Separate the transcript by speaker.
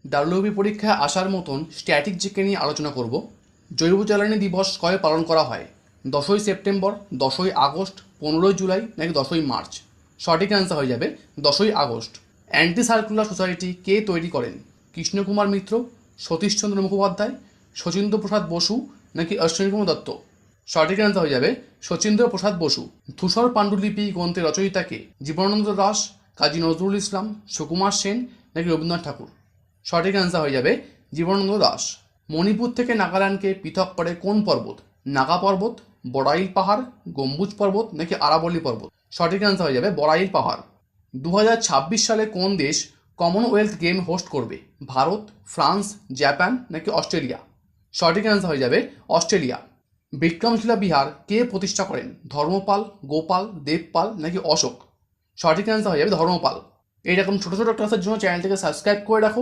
Speaker 1: WB পরীক্ষায় আসার মতন স্ট্যাটিক জিকে নিয়ে আলোচনা করব। জৈব জ্বালানি দিবস কবে পালন করা হয়? 10ই সেপ্টেম্বর, 10ই আগস্ট, 15ই জুলাই নাকি 10ই মার্চ? সঠিক অ্যান্সার হয়ে যাবে 10ই আগস্ট। অ্যান্টি সার্কুলার সোসাইটি কে তৈরি করেন? কৃষ্ণকুমার মিত্র, সতীশচন্দ্র মুখোপাধ্যায়, শচীন্দ্র প্রসাদ বসু নাকি অশ্বিনী কুমার দত্ত? সঠিক অ্যান্সার হয়ে যাবে শচীন্দ্র প্রসাদ বসু। ধূসর পাণ্ডুলিপি গ্রন্থের রচয়িতাকে? জীবনানন্দ দাশ, কাজী নজরুল ইসলাম, সুকুমার সেন নাকি রবীন্দ্রনাথ ঠাকুর? সঠিক অ্যান্সার হয়ে যাবে জীবনানন্দ দাশ। মণিপুর থেকে নাগাল্যান্ডকে পৃথক করে কোন পর্বত? নাগা পর্বত, বড়াইল পাহাড়, গম্বুজ পর্বত নাকি আরাবল্লী পর্বত? সঠিক অ্যান্সার হয়ে যাবে বড়াইল পাহাড়। 2026 সালে কোন দেশ কমনওয়েলথ গেম হোস্ট করবে? ভারত, ফ্রান্স, জাপান নাকি অস্ট্রেলিয়া? সঠিক অ্যান্সার হয়ে যাবে অস্ট্রেলিয়া। বিক্রমশিলা বিহার কে প্রতিষ্ঠা করেন? ধর্মপাল, গোপাল, দেবপাল নাকি অশোক? সঠিক অ্যান্সার হয়ে যাবে ধর্মপাল। এইরকম ছোটো ছোটো ক্লাসের জন্য চ্যানেলটিকে সাবস্ক্রাইব করে রাখো।